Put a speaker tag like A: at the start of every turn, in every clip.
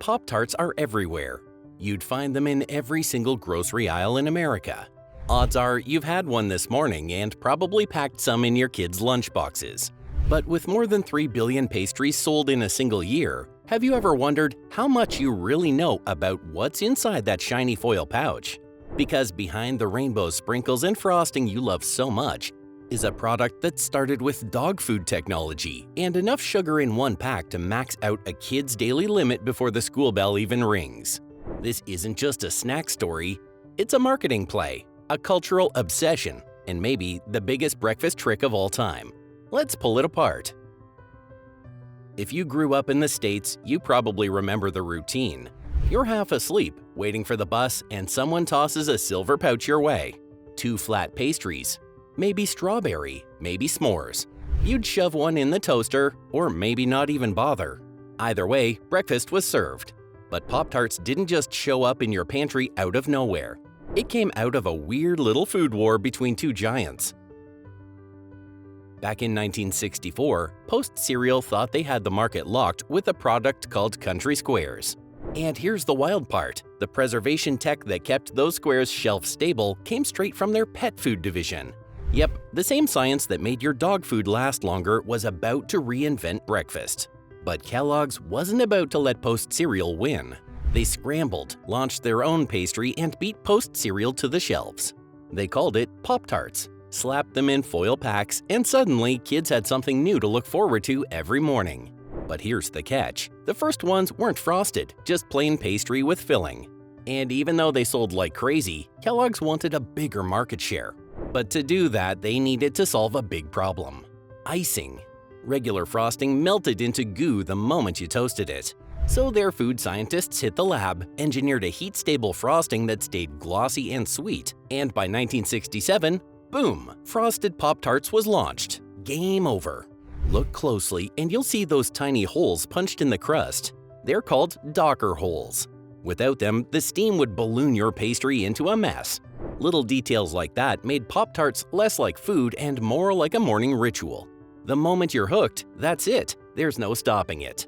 A: Pop-Tarts are everywhere. You'd find them in every single grocery aisle in America. Odds are you've had one this morning and probably packed some in your kids' lunchboxes. But with more than 3 billion pastries sold in a single year, have you ever wondered how much you really know about what's inside that shiny foil pouch? Because behind the rainbow sprinkles and frosting you love so much is a product that started with dog food technology and enough sugar in one pack to max out a kid's daily limit before the school bell even rings. This isn't just a snack story, it's a marketing play, a cultural obsession, and maybe the biggest breakfast trick of all time. Let's pull it apart. If you grew up in the States, you probably remember the routine. You're half asleep, waiting for the bus, and someone tosses a silver pouch your way. 2 flat pastries, maybe strawberry, maybe s'mores. You'd shove one in the toaster, or maybe not even bother. Either way, breakfast was served. But Pop-Tarts didn't just show up in your pantry out of nowhere. It came out of a weird little food war between 2 giants. Back in 1964, Post Cereal thought they had the market locked with a product called Country Squares. And here's the wild part. The preservation tech that kept those squares shelf-stable came straight from their pet food division. Yep, the same science that made your dog food last longer was about to reinvent breakfast. But Kellogg's wasn't about to let Post Cereal win. They scrambled, launched their own pastry, and beat Post Cereal to the shelves. They called it Pop-Tarts, slapped them in foil packs, and suddenly kids had something new to look forward to every morning. But here's the catch. The first ones weren't frosted, just plain pastry with filling. And even though they sold like crazy, Kellogg's wanted a bigger market share. But to do that, they needed to solve a big problem: icing. Regular frosting melted into goo the moment you toasted it. So their food scientists hit the lab, engineered a heat-stable frosting that stayed glossy and sweet, and by 1967, boom! Frosted Pop-Tarts was launched. Game over. Look closely and you'll see those tiny holes punched in the crust. They're called Docker holes. Without them, the steam would balloon your pastry into a mess. Little details like that made Pop-Tarts less like food and more like a morning ritual. The moment you're hooked, that's it. There's no stopping it.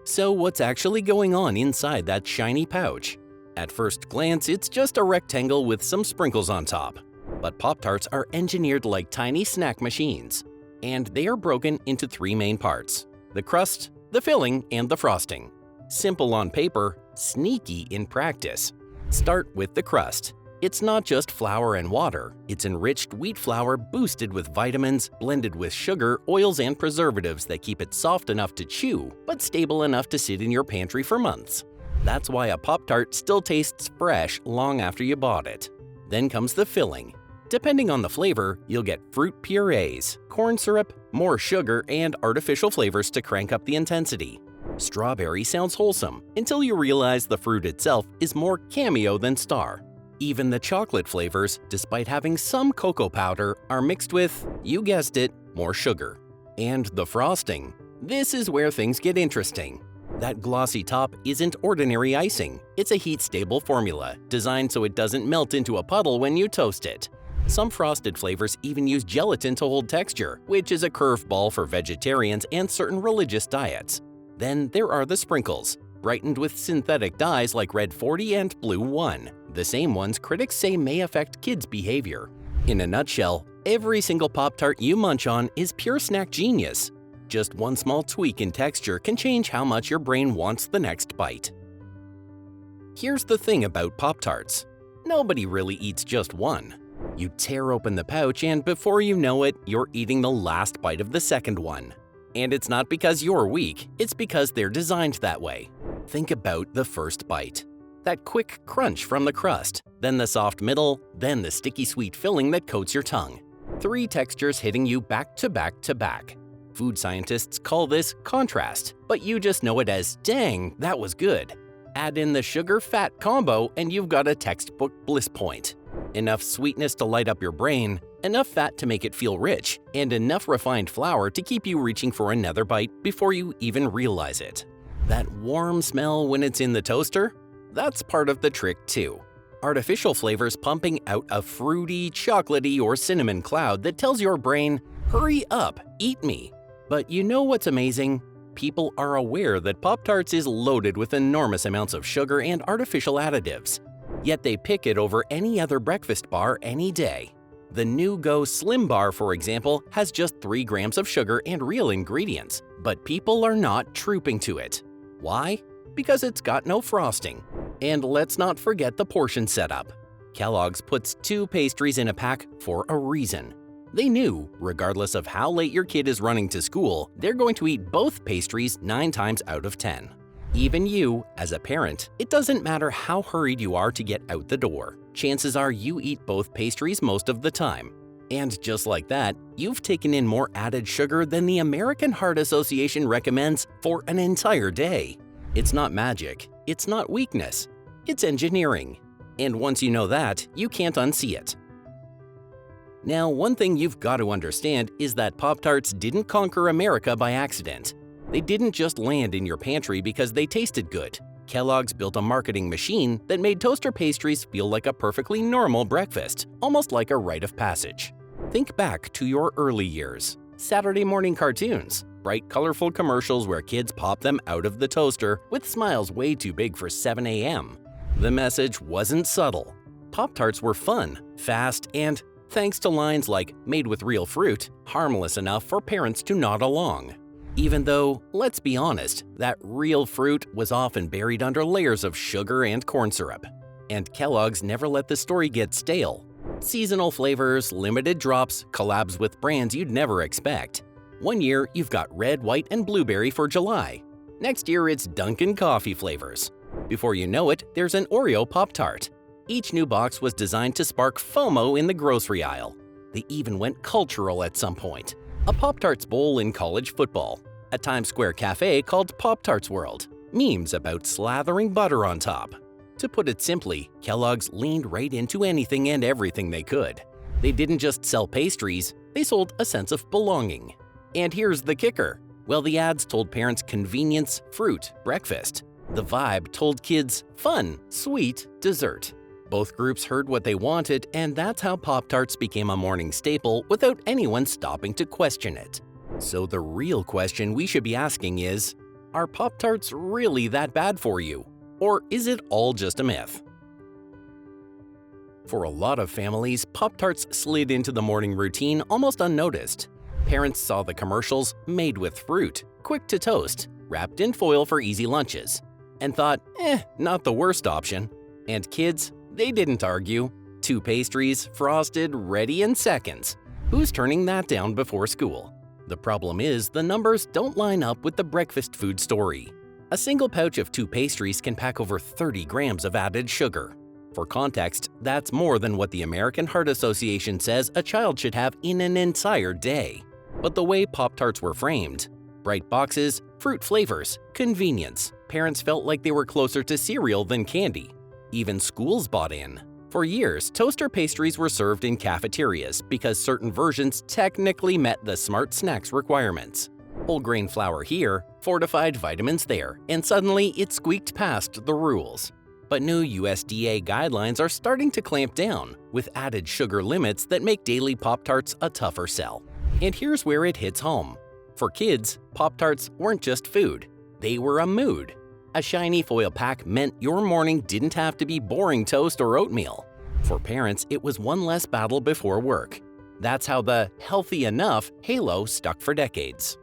A: So what's actually going on inside that shiny pouch? At first glance, it's just a rectangle with some sprinkles on top. But Pop-Tarts are engineered like tiny snack machines. And they are broken into 3 main parts: the crust, the filling, and the frosting. Simple on paper, sneaky in practice. Start with the crust. It's not just flour and water, it's enriched wheat flour boosted with vitamins, blended with sugar, oils, and preservatives that keep it soft enough to chew, but stable enough to sit in your pantry for months. That's why a Pop-Tart still tastes fresh long after you bought it. Then comes the filling. Depending on the flavor, you'll get fruit purees, corn syrup, more sugar, and artificial flavors to crank up the intensity. Strawberry sounds wholesome until you realize the fruit itself is more cameo than star. Even the chocolate flavors, despite having some cocoa powder, are mixed with, you guessed it, more sugar. And the frosting. This is where things get interesting. That glossy top isn't ordinary icing. It's a heat-stable formula, designed so it doesn't melt into a puddle when you toast it. Some frosted flavors even use gelatin to hold texture, which is a curveball for vegetarians and certain religious diets. Then there are the sprinkles, brightened with synthetic dyes like Red 40 and Blue 1, the same ones critics say may affect kids' behavior. In a nutshell, every single Pop-Tart you munch on is pure snack genius. Just one small tweak in texture can change how much your brain wants the next bite. Here's the thing about Pop-Tarts. Nobody really eats just one. You tear open the pouch and before you know it, you're eating the last bite of the second one. And it's not because you're weak, it's because they're designed that way. Think about the first bite. That quick crunch from the crust, then the soft middle, then the sticky sweet filling that coats your tongue. 3 textures hitting you back to back to back. Food scientists call this contrast, but you just know it as, dang, that was good. Add in the sugar-fat combo and you've got a textbook bliss point. Enough sweetness to light up your brain, enough fat to make it feel rich, and enough refined flour to keep you reaching for another bite before you even realize it. That warm smell when it's in the toaster? That's part of the trick too. Artificial flavors pumping out a fruity, chocolatey, or cinnamon cloud that tells your brain, hurry up, eat me. But you know what's amazing? people are aware that Pop-Tarts is loaded with enormous amounts of sugar and artificial additives. Yet they pick it over any other breakfast bar any day. The new Go Slim Bar, for example, has just 3 grams of sugar and real ingredients, but people are not trooping to it. Why? Because it's got no frosting. And let's not forget the portion setup. Kellogg's puts 2 pastries in a pack for a reason. They knew, regardless of how late your kid is running to school, they're going to eat both pastries 9 times out of 10. Even you, as a parent, it doesn't matter how hurried you are to get out the door. Chances are you eat both pastries most of the time. And just like that, you've taken in more added sugar than the American Heart Association recommends for an entire day. It's not magic, it's not weakness, it's engineering. And once you know that, you can't unsee it. Now, one thing you've got to understand is that Pop-Tarts didn't conquer America by accident. They didn't just land in your pantry because they tasted good. Kellogg's built a marketing machine that made toaster pastries feel like a perfectly normal breakfast, almost like a rite of passage. Think back to your early years. Saturday morning cartoons, bright, colorful commercials where kids pop them out of the toaster with smiles way too big for 7 a.m. The message wasn't subtle. Pop-Tarts were fun, fast, and, thanks to lines like "made with real fruit," harmless enough for parents to nod along. Even though, let's be honest, that real fruit was often buried under layers of sugar and corn syrup. And Kellogg's never let the story get stale. Seasonal flavors, limited drops, collabs with brands you'd never expect. One year, you've got red, white, and blueberry for July. Next year, it's Dunkin' coffee flavors. Before you know it, there's an Oreo Pop-Tart. Each new box was designed to spark FOMO in the grocery aisle. They even went cultural at some point. A Pop-Tarts bowl in college football. A Times Square cafe called Pop-Tarts World. Memes about slathering butter on top. To put it simply, Kellogg's leaned right into anything and everything they could. They didn't just sell pastries, they sold a sense of belonging. And here's the kicker. Well, the ads told parents convenience, fruit, breakfast. The vibe told kids fun, sweet, dessert. Both groups heard what they wanted, and that's how Pop-Tarts became a morning staple without anyone stopping to question it. So the real question we should be asking is, are Pop-Tarts really that bad for you? Or is it all just a myth? For a lot of families, Pop-Tarts slid into the morning routine almost unnoticed. Parents saw the commercials, made with fruit, quick to toast, wrapped in foil for easy lunches, and thought, not the worst option. And kids, they didn't argue. 2 pastries, frosted, ready in seconds. Who's turning that down before school? The problem is the numbers don't line up with the breakfast food story. A single pouch of 2 pastries can pack over 30 grams of added sugar. For context, that's more than what the American Heart Association says a child should have in an entire day. But the way Pop-Tarts were framed, bright boxes, fruit flavors, convenience, parents felt like they were closer to cereal than candy. Even schools bought in. For years, toaster pastries were served in cafeterias because certain versions technically met the smart snacks requirements. Whole grain flour here, fortified vitamins there, and suddenly it squeaked past the rules. But new USDA guidelines are starting to clamp down, with added sugar limits that make daily Pop-Tarts a tougher sell. And here's where it hits home. For kids, Pop-Tarts weren't just food, they were a mood. A shiny foil pack meant your morning didn't have to be boring toast or oatmeal. For parents, it was one less battle before work. That's how the healthy enough halo stuck for decades.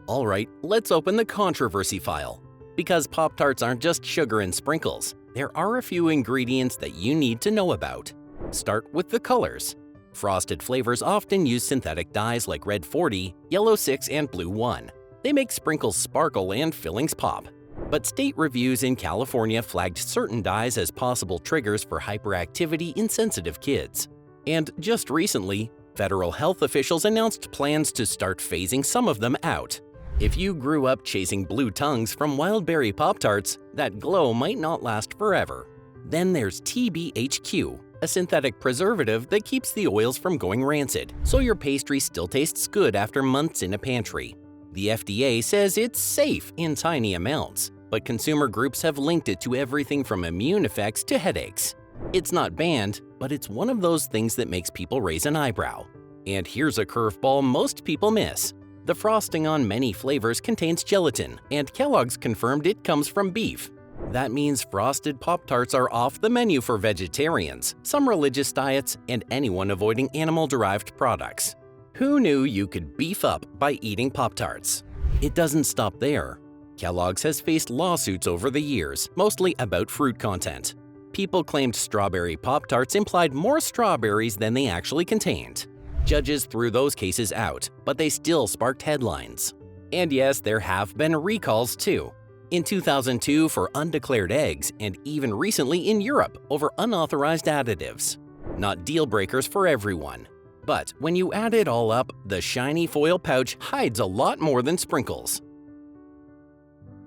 A: Alright, let's open the controversy file. Because Pop-Tarts aren't just sugar and sprinkles, there are a few ingredients that you need to know about. Start with the colors. Frosted flavors often use synthetic dyes like red 40, yellow 6, and blue 1. They make sprinkles sparkle and fillings pop. But state reviews in California flagged certain dyes as possible triggers for hyperactivity in sensitive kids. And just recently, federal health officials announced plans to start phasing some of them out. If you grew up chasing blue tongues from wild berry Pop-Tarts, that glow might not last forever. Then there's TBHQ, a synthetic preservative that keeps the oils from going rancid, so your pastry still tastes good after months in a pantry. The FDA says it's safe in tiny amounts, but consumer groups have linked it to everything from immune effects to headaches. It's not banned, but it's one of those things that makes people raise an eyebrow. And here's a curveball most people miss. The frosting on many flavors contains gelatin, and Kellogg's confirmed it comes from beef. That means frosted Pop-Tarts are off the menu for vegetarians, some religious diets, and anyone avoiding animal-derived products. Who knew you could beef up by eating Pop-Tarts? It doesn't stop there. Kellogg's has faced lawsuits over the years, mostly about fruit content. People claimed strawberry Pop-Tarts implied more strawberries than they actually contained. Judges threw those cases out, but they still sparked headlines. And yes, there have been recalls too. In 2002 for undeclared eggs, and even recently in Europe over unauthorized additives. Not deal breakers for everyone. But when you add it all up, the shiny foil pouch hides a lot more than sprinkles.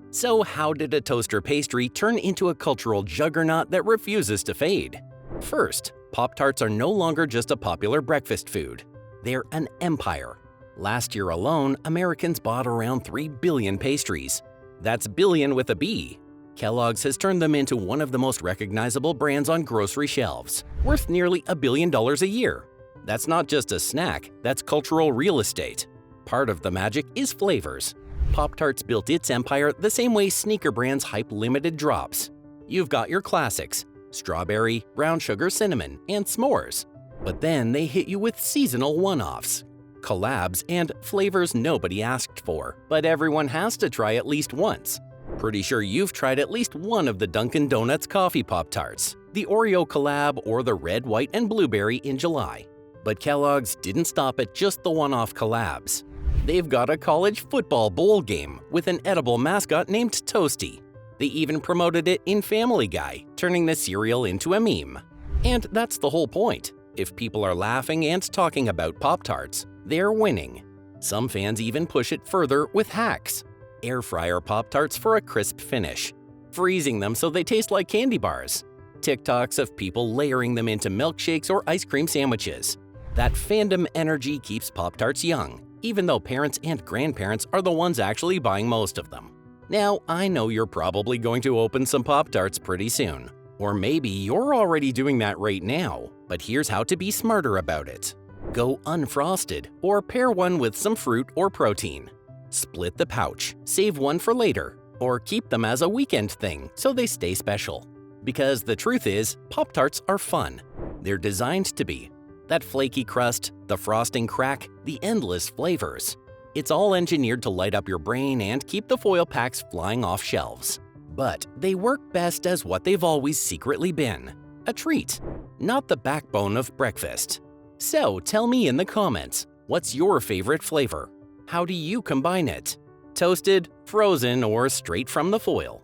A: So how did a toaster pastry turn into a cultural juggernaut that refuses to fade? First, Pop-Tarts are no longer just a popular breakfast food. They're an empire. Last year alone, Americans bought around 3 billion pastries. That's billion with a B. Kellogg's has turned them into one of the most recognizable brands on grocery shelves, worth nearly $1 billion a year. That's not just a snack, that's cultural real estate. Part of the magic is flavors. Pop-Tarts built its empire the same way sneaker brands hype limited drops. You've got your classics: strawberry, brown sugar cinnamon, and s'mores. But then they hit you with seasonal one-offs, collabs, and flavors nobody asked for, but everyone has to try at least once. Pretty sure you've tried at least one of the Dunkin' Donuts coffee Pop-Tarts, the Oreo collab, or the red, white, and blueberry in July. But Kellogg's didn't stop at just the one-off collabs. They've got a college football bowl game with an edible mascot named Toasty. They even promoted it in Family Guy, turning the cereal into a meme. And that's the whole point. If people are laughing and talking about Pop-Tarts, they're winning. Some fans even push it further with hacks. Air fryer Pop-Tarts for a crisp finish, freezing them so they taste like candy bars. TikToks of people layering them into milkshakes or ice cream sandwiches. That fandom energy keeps Pop-Tarts young, even though parents and grandparents are the ones actually buying most of them. Now, I know you're probably going to open some Pop-Tarts pretty soon. Or maybe you're already doing that right now, but here's how to be smarter about it. Go unfrosted, or pair one with some fruit or protein. Split the pouch, save one for later, or keep them as a weekend thing so they stay special. Because the truth is, Pop-Tarts are fun. They're designed to be. That flaky crust, the frosting crack, the endless flavors. It's all engineered to light up your brain and keep the foil packs flying off shelves. But they work best as what they've always secretly been: a treat, not the backbone of breakfast. So tell me in the comments, what's your favorite flavor? How do you combine it? Toasted, frozen, or straight from the foil?